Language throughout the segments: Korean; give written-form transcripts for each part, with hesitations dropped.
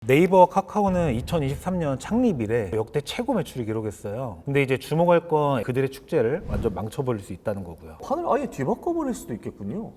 네이버와 카카오는 2023년 창립 이래 역대 최고 매출을 기록했어요. 근데 이제 주목할 건 그들의 축제를 완전 망쳐버릴 수 있다는 거고요. 판을 아예 뒤바꿔버릴 수도 있겠군요.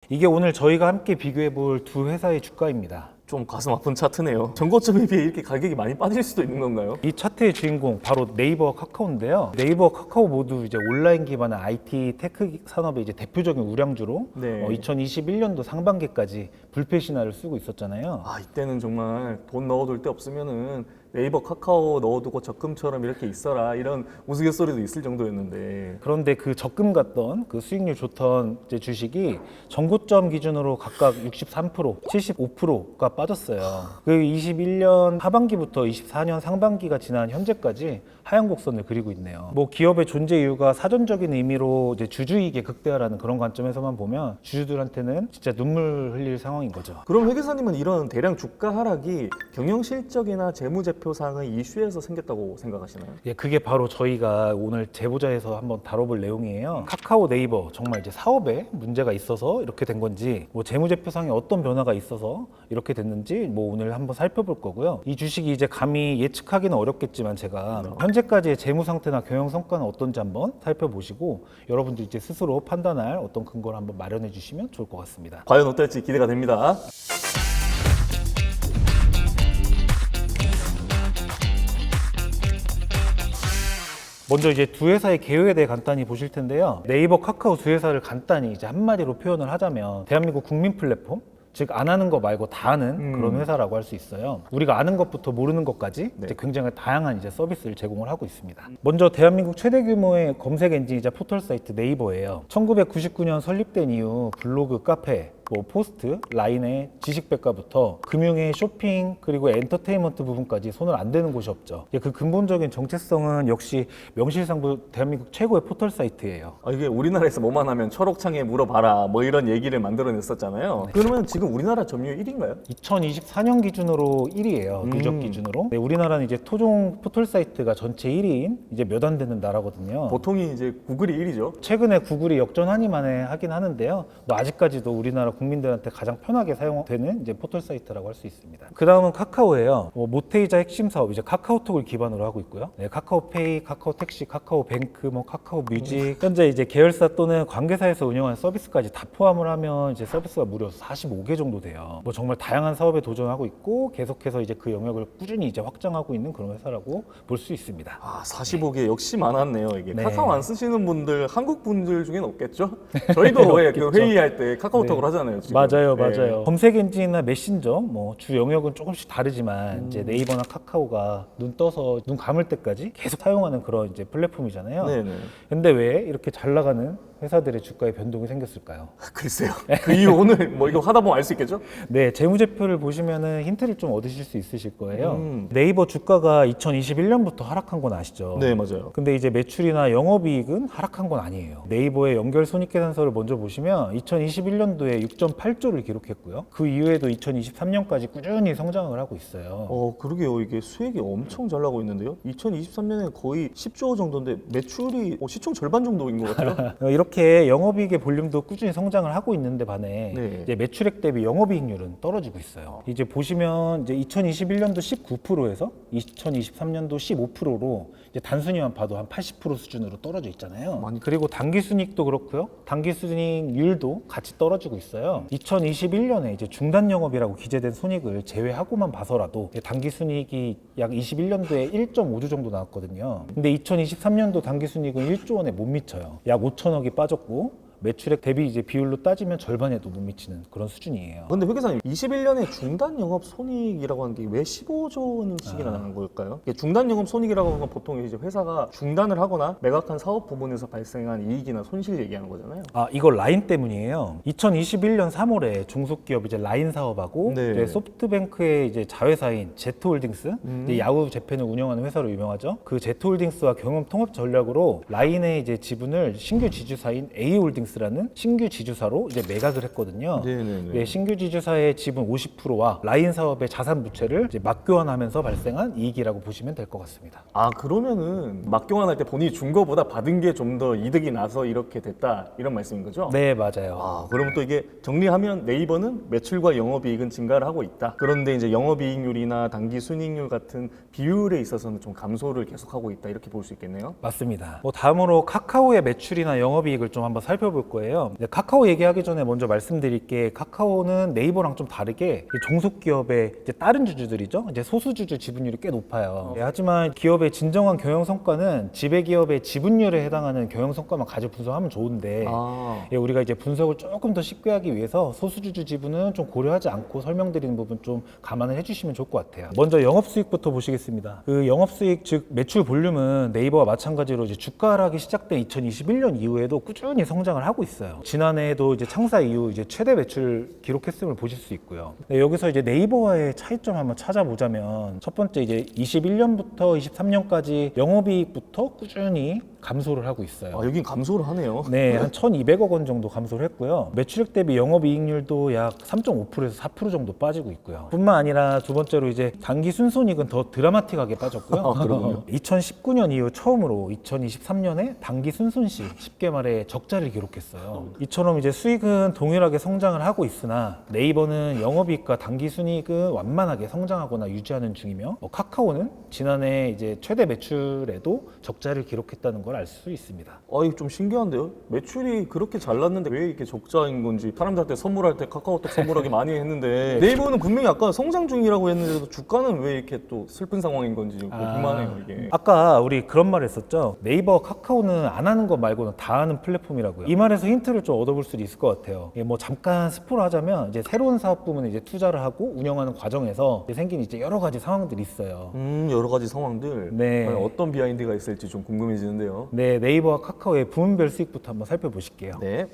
이게 오늘 저희가 함께 비교해 볼 두 회사의 주가입니다. 좀 가슴 아픈 차트네요. 전고점에 비해 이렇게 가격이 많이 빠질 수도 있는 건가요? 이 차트의 주인공 바로 네이버와 카카오인데요. 네이버와 카카오 모두 이제 온라인 기반의 IT 테크 산업의 이제 대표적인 우량주로 네. 2021년도 상반기까지 불패 신화를 쓰고 있었잖아요. 아, 이때는 정말 돈 넣어둘 데 없으면은 네이버, 카카오 넣어두고 적금처럼 이렇게 있어라 이런 우스갯소리도 있을 정도였는데. 그런데 그 적금 같던 그 수익률 좋던 이제 주식이 전고점 기준으로 각각 63%, 75%가 빠졌어요. 그 21년 하반기부터 24년 상반기가 지난 현재까지 하얀 곡선을 그리고 있네요. 뭐 기업의 존재 이유가 사전적인 의미로 이제 주주이익의 극대화라는 그런 관점에서만 보면 주주들한테는 진짜 눈물 흘릴 상황인 거죠. 그럼 회계사님은 이런 대량 주가 하락이 경영 실적이나 재무제표상의 이슈에서 생겼다고 생각하시나요? 예, 그게 바로 저희가 오늘 제보자에서 한번 다뤄볼 내용이에요. 카카오 네이버 정말 이제 사업에 문제가 있어서 이렇게 된 건지, 뭐 재무제표상에 어떤 변화가 있어서 이렇게 됐는지 뭐 오늘 한번 살펴볼 거고요. 이 주식이 이제 감히 예측하기는 어렵겠지만 제가 현재까지의 재무 상태나 경영 성과는 어떤지 한번 살펴보시고 여러분들 이제 스스로 판단할 어떤 근거를 한번 마련해 주시면 좋을 것 같습니다. 과연 어떨지 기대가 됩니다. 먼저 이제 두 회사의 개요에 대해 간단히 보실 텐데요. 네이버, 카카오 두 회사를 간단히 이제 한마디로 표현을 하자면 대한민국 국민 플랫폼, 즉 안 하는 거 말고 다 하는 그런 회사라고 할 수 있어요. 우리가 아는 것부터 모르는 것까지 이제 굉장히 다양한 이제 서비스를 제공을 하고 있습니다. 먼저 대한민국 최대 규모의 검색 엔진이자 포털 사이트 네이버예요. 1999년 설립된 이후 블로그, 카페, 뭐 포스트, 라인의 지식백과부터 금융의 쇼핑 그리고 엔터테인먼트 부분까지 손을 안 대는 곳이 없죠. 그 근본적인 정체성은 역시 명실상부 대한민국 최고의 포털 사이트예요. 이게 우리나라에서 뭐만 하면 초록창에 물어봐라 뭐 이런 얘기를 만들어냈었잖아요. 그러면 지금 우리나라 점유율 1위인가요? 2024년 기준으로 1위예요. 누적 기준으로. 네, 우리나라는 이제 토종 포털 사이트가 전체 1위인 이제 몇 안 되는 나라거든요. 보통이 이제 구글이 1위죠. 최근에 구글이 역전하니만에 하긴 하는데요. 뭐 아직까지도 우리나라 국민들한테 가장 편하게 사용되는 이제 포털 사이트라고 할 수 있습니다. 그 다음은 카카오예요. 모테이자 핵심 사업 이제 카카오톡을 기반으로 하고 있고요. 네, 카카오페이, 카카오택시, 카카오뱅크, 뭐 카카오뮤직 현재 이제 계열사 또는 관계사에서 운영하는 서비스까지 다 포함을 하면 이제 서비스가 무려 45개 정도 돼요. 뭐 정말 다양한 사업에 도전하고 있고 계속해서 이제 그 영역을 꾸준히 이제 확장하고 있는 그런 회사라고 볼 수 있습니다. 45개 역시 많았네요. 이게 네. 카카오 안 쓰시는 분들 한국 분들 중에는 없겠죠? 저희도 왜 그 회의할 때 카카오톡을 하잖아요. 지금. 맞아요, 네. 맞아요. 검색 엔진이나 메신저, 뭐 주 영역은 조금씩 다르지만 이제 네이버나 카카오가 눈 떠서 눈 감을 때까지 계속 사용하는 그런 이제 플랫폼이잖아요. 네네. 근데 왜 이렇게 잘 나가는 회사들의 주가에 변동이 생겼을까요? 글쎄요. 그 이유 오늘 뭐 이거 하다 보면 알 수 있겠죠? 네, 재무제표를 보시면은 힌트를 좀 얻으실 수 있으실 거예요. 네이버 주가가 2021년부터 하락한 건 아시죠? 네, 맞아요. 근데 이제 매출이나 영업이익은 하락한 건 아니에요. 네이버의 연결 손익계산서를 먼저 보시면 2021년도에 6.8조를 기록했고요. 그 이후에도 2023년까지 꾸준히 성장을 하고 있어요. 그러게요. 이게 수익이 엄청 잘 나고 있는데요. 2023년에 거의 10조 정도인데 매출이 시총 절반 정도인 것 같아요. 이렇게 영업이익의 볼륨도 꾸준히 성장을 하고 있는데 반해 네. 이제 매출액 대비 영업이익률은 떨어지고 있어요. 이제 보시면 이제 2021년도 19%에서 2023년도 15%로 이제 단순히만 봐도 한 80% 수준으로 떨어져 있잖아요. 그리고 단기순이익도 그렇고요. 단기순이익률도 같이 떨어지고 있어요. 2021년에 이제 중단 영업이라고 기재된 손익을 제외하고만 봐서라도 단기순이익이 약 21년도에 1.5조 정도 나왔거든요. 근데 2023년도 단기순이익은 1조 원에 못 미쳐요. 약 5천억이 빠졌고 매출액 대비 이제 비율로 따지면 절반에도 못 미치는 그런 수준이에요. 근데 회계사님 21년에 중단 영업 손익이라고 하는 게 왜 15조 원씩이나 나는 걸까요? 이게 중단 영업 손익이라고 하는 건 보통 이제 회사가 중단을 하거나 매각한 사업 부분에서 발생한 이익이나 손실 얘기하는 거잖아요. 이거 라인 때문이에요. 2021년 3월에 중소기업 이제 라인 사업하고 네. 이제 소프트뱅크의 이제 자회사인 제트홀딩스, 이제 야후 재팬을 운영하는 회사로 유명하죠. 그 제트홀딩스와 경영 통합 전략으로 라인의 이제 지분을 신규 지주사인 A홀딩스 홀딩스라는 신규 지주사로 이제 매각을 했거든요. 네네네. 네, 신규 지주사의 지분 50%와 라인 사업의 자산 부채를 이제 맞교환하면서 발생한 이익이라고 보시면 될 것 같습니다. 아, 그러면은 맞교환할 때 본인이 준 거보다 받은 게 좀 더 이득이 나서 이렇게 됐다 이런 말씀인 거죠? 네, 맞아요. 아, 그러면 또 이게 정리하면 네이버는 매출과 영업이익은 증가를 하고 있다. 그런데 이제 영업이익률이나 단기 순이익률 같은 비율에 있어서는 좀 감소를 계속하고 있다 이렇게 볼 수 있겠네요. 맞습니다. 다음으로 카카오의 매출이나 영업이익을 좀 한번 살펴볼 거예요. 근데 카카오 얘기하기 전에 먼저 말씀드릴 게 카카오는 네이버랑 좀 다르게 종속기업의 이제 다른 주주들이죠. 이제 소수주주 지분율이 꽤 높아요. 네, 하지만 기업의 진정한 경영 성과는 지배기업의 지분율에 해당하는 경영 성과만 가지고 분석하면 좋은데 예, 우리가 이제 분석을 조금 더 쉽게 하기 위해서 소수주주 지분은 좀 고려하지 않고 설명드리는 부분 좀 감안을 해주시면 좋을 것 같아요. 먼저 영업수익부터 보시겠습니다. 그 영업수익 즉 매출 볼륨은 네이버와 마찬가지로 이제 주가 하락이 시작된 2021년 이후에도 꾸준히 성장을 하고 있어요. 지난해에도 이제 창사 이후 이제 최대 매출 기록했음을 보실 수 있고요. 네, 여기서 이제 네이버와의 차이점 한번 찾아보자면 첫 번째 이제 21년부터 23년까지 영업이익부터 꾸준히 감소를 하고 있어요. 아, 여긴 감소를 하네요. 네, 한 1,200억 원 정도 감소를 했고요. 매출액 대비 영업이익률도 약 3.5%에서 4% 정도 빠지고 있고요. 뿐만 아니라 두 번째로 이제 단기 순손익은 더 드라마틱하게 빠졌고요. 아, 그렇군요. 2019년 이후 처음으로 2023년에 단기 순손실 쉽게 말해 적자를 기록했어요. 이처럼 이제 수익은 동일하게 성장을 하고 있으나 네이버는 영업이익과 단기 순이익은 완만하게 성장하거나 유지하는 중이며 카카오는 지난해 이제 최대 매출에도 적자를 기록했다는 걸 알 수 있습니다. 아, 이거 좀 신기한데요? 매출이 그렇게 잘 났는데 왜 이렇게 적자인 건지 사람들한테 선물할 때 카카오톡 선물하기 많이 했는데 네이버는 분명히 아까 성장 중이라고 했는데도 주가는 왜 이렇게 또 슬픈 상황인 건지 궁금하네요, 이게. 아까 우리 그런 말 했었죠. 네이버, 카카오는 안 하는 것 말고는 다 하는 플랫폼이라고요. 이 말에서 힌트를 좀 얻어볼 수도 있을 것 같아요. 뭐 잠깐 스포를 하자면 이제 새로운 사업 부문에 이제 투자를 하고 운영하는 과정에서 이제 생긴 이제 여러 가지 상황들이 있어요. 여러 가지 상황들. 네. 과연 어떤 비하인드가 있을지 좀 궁금해지는데요. 네, 네이버와 카카오의 부문별 수익부터 한번 살펴보실게요. 네.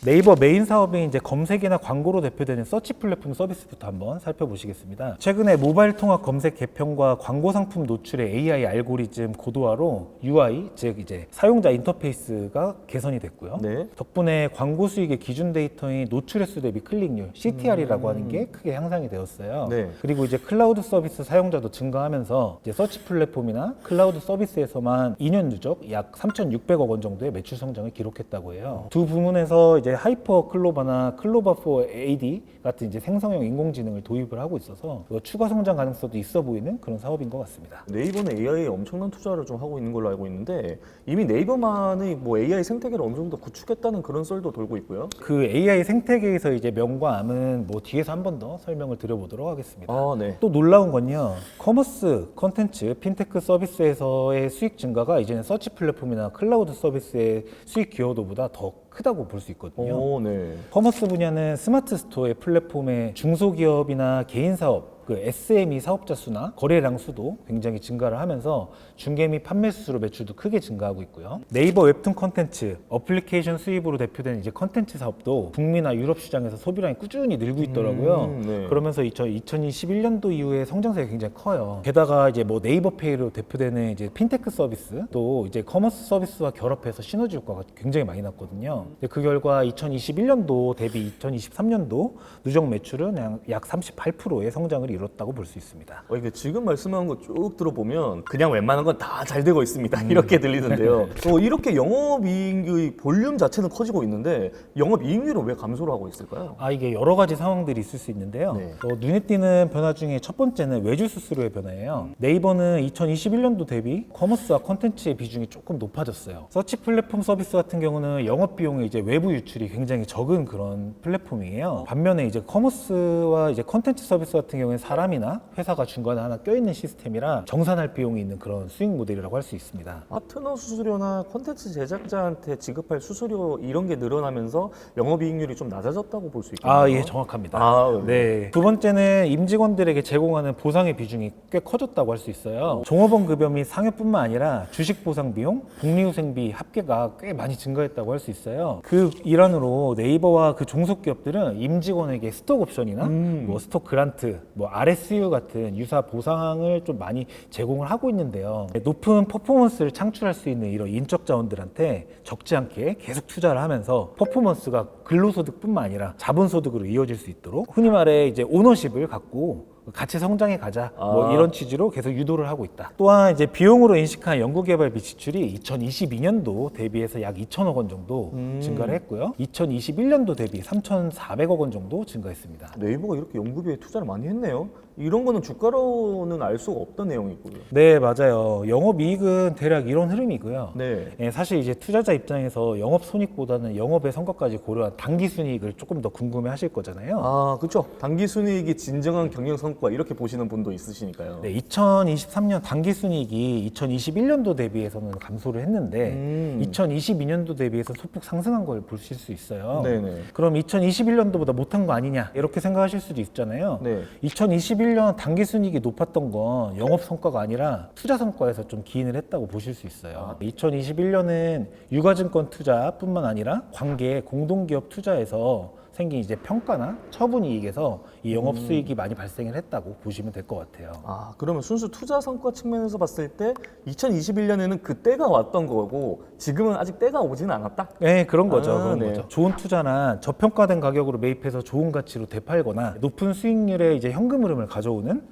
네이버 메인 사업인 이제 검색이나 광고로 대표되는 서치 플랫폼 서비스부터 한번 살펴보시겠습니다. 최근에 모바일 통합 검색 개편과 광고 상품 노출의 AI 알고리즘 고도화로 UI, 즉 이제 사용자 인터페이스가 개선이 됐고요. 네. 덕분에 광고 수익의 기준 데이터인 노출 횟수 대비 클릭률 (CTR이라고 하는 게 크게 향상이 되었어요. 네. 그리고 이제 클라우드 서비스 사용자도 증가하면서 이제 서치 플랫폼이나 클라우드 서비스에서만 2년 누적 약 3,600억 원 정도의 매출 성장을 기록했다고 해요. 두 부문에서 이제 하이퍼 클로바나 클로바4 AD 같은 이제 생성형 인공지능을 도입을 하고 있어서 추가 성장 가능성도 있어 보이는 그런 사업인 것 같습니다. 네이버는 AI에 엄청난 투자를 좀 하고 있는 걸로 알고 있는데 이미 네이버만의 뭐 AI 생태계를 어느 정도 구축했다는 그런 썰도 돌고 있고요. 그 AI 생태계에서 이제 명과 암은 뭐 뒤에서 한 번 더 설명을 드려보도록 하겠습니다. 아, 네. 또 놀라운 건요, 커머스, 컨텐츠, 핀테크 서비스에서의 수익 증가가 이제는 서치 플랫폼이나 클라우드 서비스의 수익 기여도보다 더 크다고 볼 수 있거든요. 오, 네. 커머스 분야는 스마트 스토어의 플랫폼에 중소기업이나 개인 사업, 그 SME 사업자 수나 거래량 수도 굉장히 증가를 하면서 중개 및 판매 수수료 매출도 크게 증가하고 있고요. 네이버 웹툰 컨텐츠, 어플리케이션 수입으로 대표되는 이제 컨텐츠 사업도 북미나 유럽 시장에서 소비량이 꾸준히 늘고 있더라고요. 네. 그러면서 2021년도 이후에 성장세가 굉장히 커요. 게다가 이제 뭐 네이버페이로 대표되는 이제 핀테크 서비스 또 이제 커머스 서비스와 결합해서 시너지 효과가 굉장히 많이 났거든요. 그 결과 2021년도 대비 2023년도 누적 매출은 약 38%의 성장을 이뤘다고 볼 수 있습니다. 이게 지금 말씀한 거 쭉 들어보면 그냥 웬만한 건 다 잘 되고 있습니다. 이렇게 들리는데요. 이렇게 영업이익의 볼륨 자체는 커지고 있는데 영업이익률은 왜 감소를 하고 있을까요? 이게 여러 가지 상황들이 있을 수 있는데요. 네. 눈에 띄는 변화 중에 첫 번째는 외주 수수료의 변화예요. 네이버는 2021년도 대비 커머스와 컨텐츠의 비중이 조금 높아졌어요. 서치 플랫폼 서비스 같은 경우는 영업 비용의 이제 외부 유출이 굉장히 적은 그런 플랫폼이에요. 반면에 이제 커머스와 이제 컨텐츠 서비스 같은 경우는 사람이나 회사가 중간에 하나 껴있는 시스템이라 정산할 비용이 있는 그런 수익 모델이라고 할 수 있습니다. 파트너 수수료나 콘텐츠 제작자한테 지급할 수수료 이런 게 늘어나면서 영업이익률이 좀 낮아졌다고 볼 수 있겠네요. 예, 정확합니다. 네. 네. 두 번째는 임직원들에게 제공하는 보상의 비중이 꽤 커졌다고 할 수 있어요. 종업원 급여 및 상여뿐만 아니라 주식 보상 비용, 복리후생비 합계가 꽤 많이 증가했다고 할 수 있어요. 그 일환으로 네이버와 그 종속 기업들은 임직원에게 스톡 옵션이나 뭐 스톡 그란트, 뭐 RSU 같은 유사 보상을 좀 많이 제공을 하고 있는데요. 높은 퍼포먼스를 창출할 수 있는 이런 인적 자원들한테 적지 않게 계속 투자를 하면서 퍼포먼스가 근로소득뿐만 아니라 자본소득으로 이어질 수 있도록 흔히 말해 이제 오너십을 갖고 같이 성장해 가자 뭐 이런 취지로 계속 유도를 하고 있다. 또한 이제 비용으로 인식한 연구개발비 지출이 2022년도 대비해서 약 2천억 원 정도 증가를 했고요. 2021년도 대비 3,400억 원 정도 증가했습니다. 네이버가 이렇게 연구비에 투자를 많이 했네요. 이런 거는 주가로는 알 수가 없던 내용이고요. 네, 맞아요. 영업이익은 대략 이런 흐름이고요. 네. 예, 사실 이제 투자자 입장에서 영업손익보다는 영업의 성과까지 고려한 단기순이익을 조금 더 궁금해하실 거잖아요. 아, 그렇죠. 단기 순이익이 진정한 경영 성과 이렇게 보시는 분도 있으시니까요. 네, 2023년 단기순이익이 2021년도 대비해서는 감소를 했는데 2022년도 대비해서 소폭 상승한 걸 보실 수 있어요. 네네. 그럼 2021년도보다 못한 거 아니냐 이렇게 생각하실 수도 있잖아요. 네. 2021년 단기순이익이 높았던 건 영업 성과가 아니라 투자 성과에서 좀 기인을 했다고 보실 수 있어요. 2021년은 유가증권 투자뿐만 아니라 관계 공동기업 투자에서 생긴 이제 평가나 처분 이익에서 이 영업 수익이 많이 발생을 했다고 보시면 될 것 같아요. 아, 그러면 순수 투자 성과 측면에서 봤을 때 2021년에는 그 때가 왔던 거고 지금은 아직 때가 오지는 않았다? 네, 그런 거죠. 아, 그런 네. 거죠. 좋은 투자나 저평가된 가격으로 매입해서 좋은 가치로 되팔거나 높은 수익률의 이제 현금 흐름을 가져오는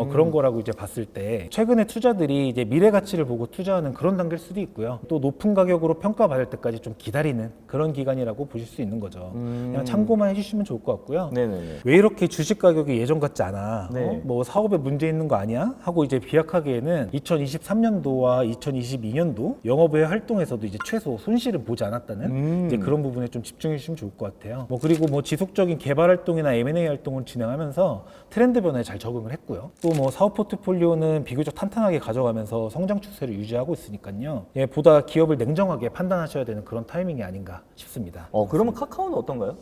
그런 거라고 이제 봤을 때 최근에 투자들이 이제 미래 가치를 보고 투자하는 그런 단계일 수도 있고요. 또 높은 가격으로 평가받을 때까지 좀 기다리는 그런 기간이라고 보실 수 있는 거죠. 그냥 참고만 해주시면 좋을 것 같고요. 네네네. 왜 이렇게 주식 가격이 예전 같지 않아? 네. 뭐 사업에 문제 있는 거 아니야? 하고 이제 비약하기에는 2023년도와 2022년도 영업외 활동에서도 이제 최소 손실을 보지 않았다는 이제 그런 부분에 좀 집중해 주시면 좋을 것 같아요. 뭐 그리고 뭐 지속적인 개발 활동이나 M&A 활동을 진행하면서 트렌드 변화에 잘 적응을 했고요. 또 뭐 사업 포트폴리오는 비교적 탄탄하게 가져가면서 성장 추세를 유지하고 있으니까요. 예, 보다 기업을 냉정하게 판단하셔야 되는 그런 타이밍이 아닌가 싶습니다. 그러면 카카오는 어떤가요?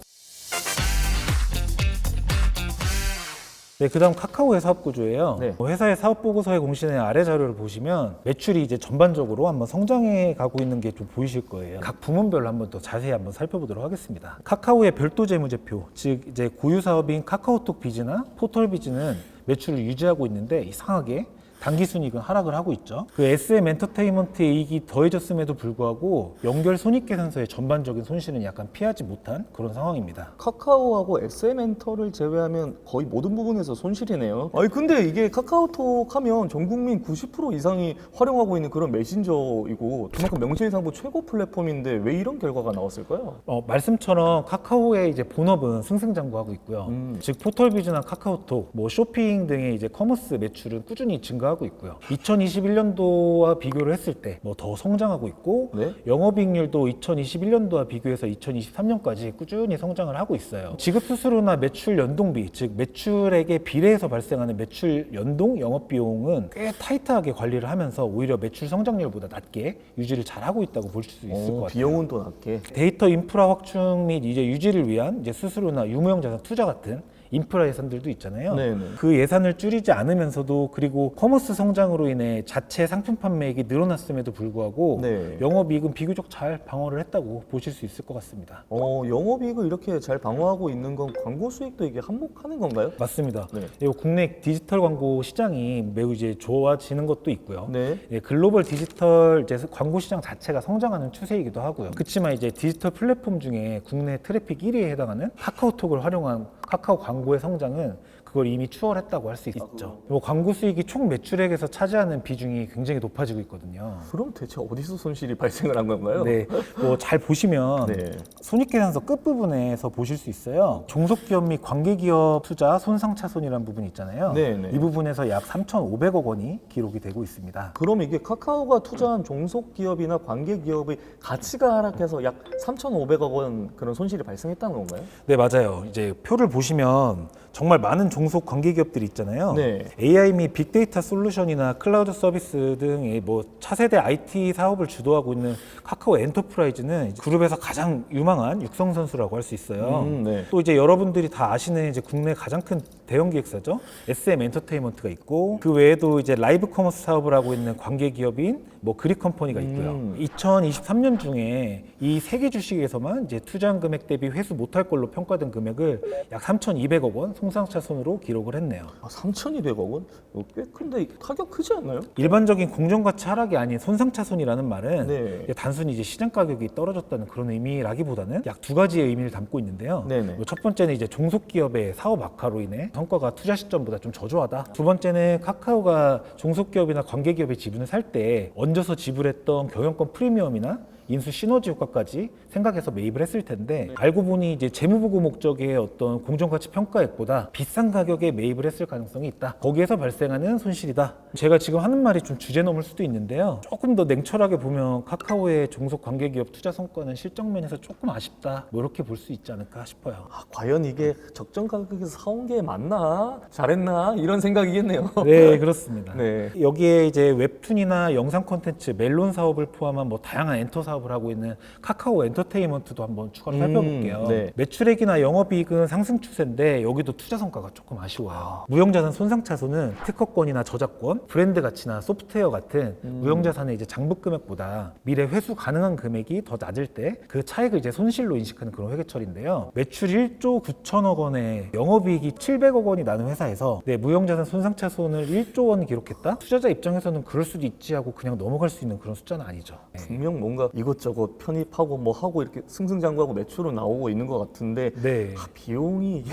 네, 그다음 카카오의 사업 구조예요. 네. 회사의 사업 보고서에 공시된 아래 자료를 보시면 매출이 이제 전반적으로 한번 성장해 가고 있는 게 좀 보이실 거예요. 각 부문별로 한번 더 자세히 한번 살펴보도록 하겠습니다. 카카오의 별도 재무제표, 즉 이제 고유 사업인 카카오톡 비즈나 포털 비즈는 매출을 유지하고 있는데 이상하게 단기순이익은 하락을 하고 있죠. 그 SM 엔터테인먼트의 이익이 더해졌음에도 불구하고 연결 손익계산서의 전반적인 손실은 약간 피하지 못한 그런 상황입니다. 카카오하고 SM엔터를 제외하면 거의 모든 부분에서 손실이네요. 아니 근데 이게 카카오톡 하면 전 국민 90% 이상이 활용하고 있는 그런 메신저이고 그만큼 명실상부 최고 플랫폼인데 왜 이런 결과가 나왔을까요? 말씀처럼 카카오의 이제 본업은 승승장구하고 있고요. 즉 포털비즈나 카카오톡, 뭐 쇼핑 등의 이제 커머스 매출은 꾸준히 증가하고 있고요. 2021년도와 비교를 했을 때 뭐 더 성장하고 있고 네? 영업이익률도 2021년도와 비교해서 2023년까지 꾸준히 성장을 하고 있어요. 지급 수수료나 매출 연동비, 즉 매출액에 비례해서 발생하는 매출 연동 영업 비용은 꽤 타이트하게 관리를 하면서 오히려 매출 성장률보다 낮게 유지를 잘 하고 있다고 볼 수 있을 것 같아요. 비용은 또 낮게. 데이터 인프라 확충 및 이제 유지를 위한 이제 수수료나 유무형 자산 투자 같은 인프라 예산들도 있잖아요. 네네. 그 예산을 줄이지 않으면서도 그리고 커머스 성장으로 인해 자체 상품 판매액이 늘어났음에도 불구하고 네. 영업이익은 비교적 잘 방어를 했다고 보실 수 있을 것 같습니다. 영업이익을 이렇게 잘 방어하고 있는 건 광고 수익도 이게 한몫하는 건가요? 맞습니다. 네. 그리고 국내 디지털 광고 시장이 매우 이제 좋아지는 것도 있고요. 네. 예, 글로벌 디지털 이제 광고 시장 자체가 성장하는 추세이기도 하고요. 그렇지만 이제 디지털 플랫폼 중에 국내 트래픽 1위에 해당하는 카카오톡을 활용한 카카오 광고의 성장은 그걸 이미 추월했다고 할 수 있죠. 뭐 광고 수익이 총 매출액에서 차지하는 비중이 굉장히 높아지고 있거든요. 그럼 대체 어디서 손실이 발생을 한 건가요? 네, 뭐 잘 보시면 네. 손익계산서 끝부분에서 보실 수 있어요. 종속기업 및 관계기업 투자 손상차손이라는 부분이 있잖아요. 네네. 이 부분에서 약 3,500억 원이 기록이 되고 있습니다. 그럼 이게 카카오가 투자한 종속기업이나 관계기업의 가치가 하락해서 약 3,500억 원 그런 손실이 발생했다는 건가요? 네, 맞아요. 이제 표를 보시면 정말 많은 종속 관계기업들이 있잖아요. 네. AI 및 빅데이터 솔루션이나 클라우드 서비스 등의 뭐 차세대 IT 사업을 주도하고 있는 카카오 엔터프라이즈는 그룹에서 가장 유망한 육성 선수라고 할 수 있어요. 네. 또 이제 여러분들이 다 아시는 이제 국내 가장 큰 대형 기획사죠. SM 엔터테인먼트가 있고 그 외에도 이제 라이브 커머스 사업을 하고 있는 관계 기업인 뭐 그릭 컴퍼니가 있고요. 2023년 중에 이 세 개 주식에서만 이제 투자한 금액 대비 회수 못할 걸로 평가된 금액을 약 3,200억 원 손상차손으로 원대로 기록을 했네요. 3,200억 원? 이거 꽤 큰데 타격 크지 않나요? 일반적인 공정가치 하락이 아닌 손상차손이라는 말은 네. 이게 단순히 이제 시장 가격이 떨어졌다는 그런 의미라기보다는 약 두 가지의 의미를 담고 있는데요. 네네. 첫 번째는 이제 종속기업의 사업 악화로 인해 성과가 투자 시점보다 좀 저조하다. 두 번째는 카카오가 종속기업이나 관계기업의 지분을 살 때 얹어서 지불했던 경영권 프리미엄이나 인수 시너지 효과까지 생각해서 매입을 했을 텐데 알고 보니 이제 재무보고 목적의 어떤 공정가치 평가액보다 비싼 가격에 매입을 했을 가능성이 있다. 거기에서 발생하는 손실이다. 제가 지금 하는 말이 좀 주제 넘을 수도 있는데요. 조금 더 냉철하게 보면 카카오의 종속 관계기업 투자 성과는 실적 면에서 조금 아쉽다. 뭐 이렇게 볼 수 있지 않을까 싶어요. 과연 이게 적정 가격에서 사온 게 맞나? 잘했나? 이런 생각이겠네요. 네, 그렇습니다. 네. 여기에 이제 웹툰이나 영상 콘텐츠, 멜론 사업을 포함한 뭐 다양한 엔터 사업을 하고 있는 카카오 엔터테인먼트도 한번 추가로 살펴볼게요. 네. 매출액이나 영업이익은 상승 추세인데 여기도 투자 성과가 조금 아쉬워요. 무형자산 손상차손은 특허권이나 저작권, 브랜드 가치나 소프트웨어 같은 무형자산의 이제 장부 금액보다 미래 회수 가능한 금액이 더 낮을 때 그 차익을 이제 손실로 인식하는 그런 회계처리인데요. 매출 1조 9천억 원에 영업이익이 700억 원이 나는 회사에서 무형자산 손상차손을 1조 원 기록했다? 투자자 입장에서는 그럴 수도 있지 하고 그냥 넘어갈 수 있는 그런 숫자는 아니죠. 네. 분명 뭔가 이것저것 편입하고 뭐 하고 이렇게 승승장구하고 매출은 나오고 있는 것 같은데 네. 비용이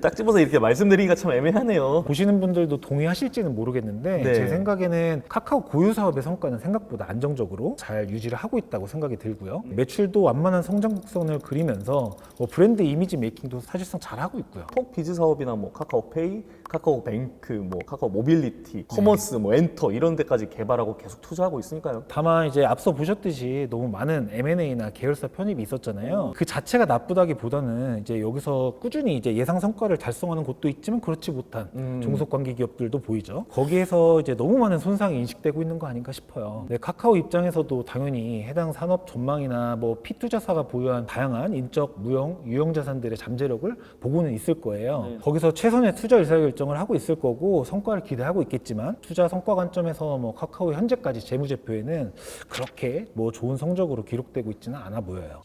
딱 집어서 이렇게 말씀드리기가 참 애매하네요. 보시는 분들도 동의하실지는 모르겠는데 네. 제 생각에는 카카오 고유 사업의 성과는 생각보다 안정적으로 잘 유지를 하고 있다고 생각이 들고요. 매출도 완만한 성장 곡선을 그리면서 브랜드 이미지 메이킹도 사실상 잘 하고 있고요. 톡 비즈 사업이나 뭐 카카오페이, 카카오뱅크, 뭐 카카오 모빌리티, 커머스, 뭐 엔터 이런 데까지 개발하고 계속 투자하고 있으니까요. 다만 이제 앞서 보셨듯이 너무 많은 M&A나 계열사 편입이 있었잖아요. 그 자체가 나쁘다기보다는 이제 여기서 꾸준히 이제 예상 성과를 달성하는 곳도 있지만 그렇지 못한 종속 관계 기업들도 보이죠. 거기에서 이제 너무 많은 손상이 인식되고 있는 거 아닌가 싶어요. 네, 카카오 입장에서도 당연히 해당 산업 전망이나 뭐 피투자사가 보유한 다양한 인적, 무형, 유형 자산들의 잠재력을 보고는 있을 거예요. 거기서 최선의 투자 의사결정을 하고 있을 거고 성과를 기대하고 있겠지만 투자 성과 관점에서 뭐 카카오 현재까지 재무제표에는 그렇게 뭐 좋은 성적으로 기록되고 있지는 않아 보여요.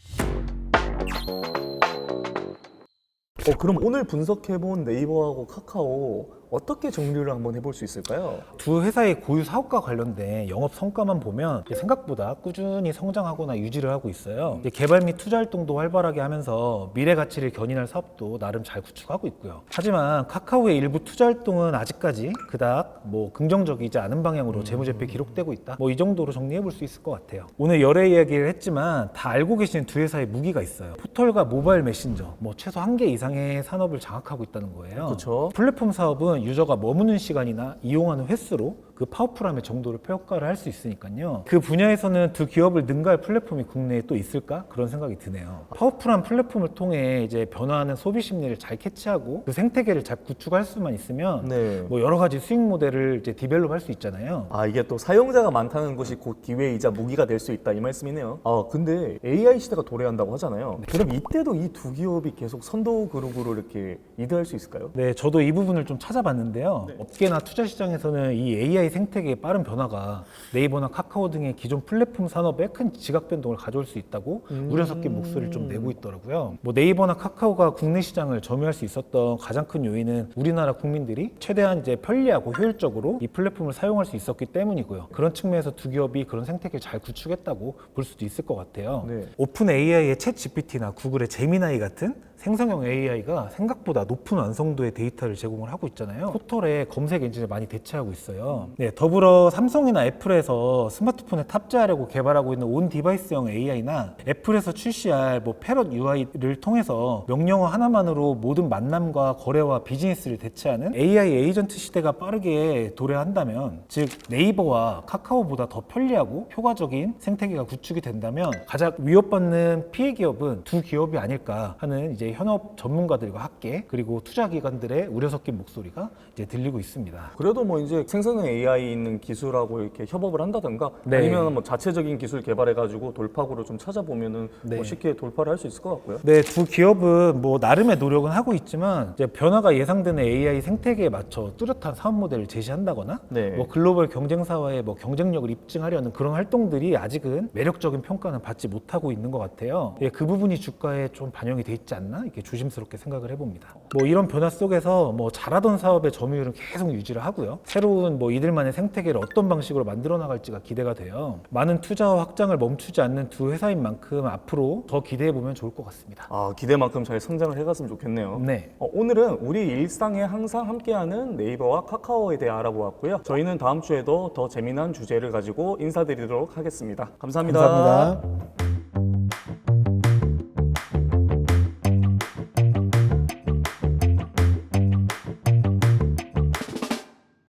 그럼 오늘 분석해본 네이버하고 카카오 어떻게 정리를 한번 해볼 수 있을까요? 두 회사의 고유 사업과 관련된 영업 성과만 보면 생각보다 꾸준히 성장하거나 유지를 하고 있어요. 개발 및 투자 활동도 활발하게 하면서 미래 가치를 견인할 사업도 나름 잘 구축하고 있고요. 하지만 카카오의 일부 투자 활동은 아직까지 그닥 뭐 긍정적이지 않은 방향으로 재무제표에 기록되고 있다. 뭐 이 정도로 정리해 볼 수 있을 것 같아요. 오늘 여러 이야기를 했지만 다 알고 계시는 두 회사의 무기가 있어요. 포털과 모바일 메신저, 뭐 최소 1개 이상의 산업을 장악하고 있다는 거예요. 그렇죠. 플랫폼 사업은 유저가 머무는 시간이나 이용하는 횟수로 그 파워풀함의 정도를 평가를 할 수 있으니까요. 그 분야에서는 두 기업을 능가할 플랫폼이 국내에 또 있을까? 그런 생각이 드네요. 파워풀한 플랫폼을 통해 이제 변화하는 소비 심리를 잘 캐치하고 그 생태계를 잘 구축할 수만 있으면 네. 뭐 여러 가지 수익 모델을 이제 디벨롭 할 수 있잖아요. 이게 또 사용자가 많다는 것이 곧 기회이자 무기가 될 수 있다 이 말씀이네요. 근데 AI 시대가 도래한다고 하잖아요. 그럼 이때도 이 두 기업이 계속 선도 그룹으로 이렇게 리드할 수 있을까요? 네, 저도 이 부분을 좀 찾아봤는데요. 업계나 투자 시장에서는 이 AI 생태계의 빠른 변화가 네이버나 카카오 등의 기존 플랫폼 산업에 큰 지각 변동을 가져올 수 있다고 우려 섞인 목소리를 좀 내고 있더라고요. 뭐 네이버나 카카오가 국내 시장을 점유할 수 있었던 가장 큰 요인은 우리나라 국민들이 최대한 이제 편리하고 효율적으로 이 플랫폼을 사용할 수 있었기 때문이고요. 그런 측면에서 두 기업이 그런 생태계를 잘 구축했다고 볼 수도 있을 것 같아요. 네. 오픈 AI의 챗 GPT나 구글의 제미나이 같은 생성형 AI가 생각보다 높은 완성도의 데이터를 제공을 하고 있잖아요. 포털에 검색 엔진을 많이 대체하고 있어요. 네, 더불어 삼성이나 애플에서 스마트폰에 탑재하려고 개발하고 있는 온 디바이스형 AI나 애플에서 출시할 뭐 패럿 UI를 통해서 명령어 하나만으로 모든 만남과 거래와 비즈니스를 대체하는 AI 에이전트 시대가 빠르게 도래한다면, 즉 네이버와 카카오보다 더 편리하고 효과적인 생태계가 구축이 된다면 가장 위협받는 피해 기업은 두 기업이 아닐까 하는 이제 현업 전문가들과 함께 그리고 투자 기관들의 우려 섞인 목소리가 이제 들리고 있습니다. 그래도 뭐 이제 생성형 AI 있는 기술하고 이렇게 협업을 한다든가 네. 아니면 뭐 자체적인 기술 개발해가지고 돌파구를 좀 찾아보면은 네. 뭐 쉽게 돌파를 할 수 있을 것 같고요. 네, 두 기업은 뭐 나름의 노력은 하고 있지만 이제 변화가 예상되는 AI 생태계에 맞춰 뚜렷한 사업 모델을 제시한다거나 네. 뭐 글로벌 경쟁사와의 뭐 경쟁력을 입증하려는 그런 활동들이 아직은 매력적인 평가는 받지 못하고 있는 것 같아요. 예, 그 부분이 주가에 좀 반영이 돼 있지 않나 이렇게 조심스럽게 생각을 해봅니다. 뭐 이런 변화 속에서 뭐 잘하던 사업의 점유율은 계속 유지를 하고요. 새로운 뭐 이들만의 생태계를 어떤 방식으로 만들어 나갈지가 기대가 돼요. 많은 투자와 확장을 멈추지 않는 두 회사인 만큼 앞으로 더 기대해 보면 좋을 것 같습니다. 아, 기대만큼 잘 성장을 해갔으면 좋겠네요. 네. 오늘은 우리 일상에 항상 함께하는 네이버와 카카오에 대해 알아보았고요. 저희는 다음 주에도 더 재미난 주제를 가지고 인사드리도록 하겠습니다. 감사합니다. 감사합니다.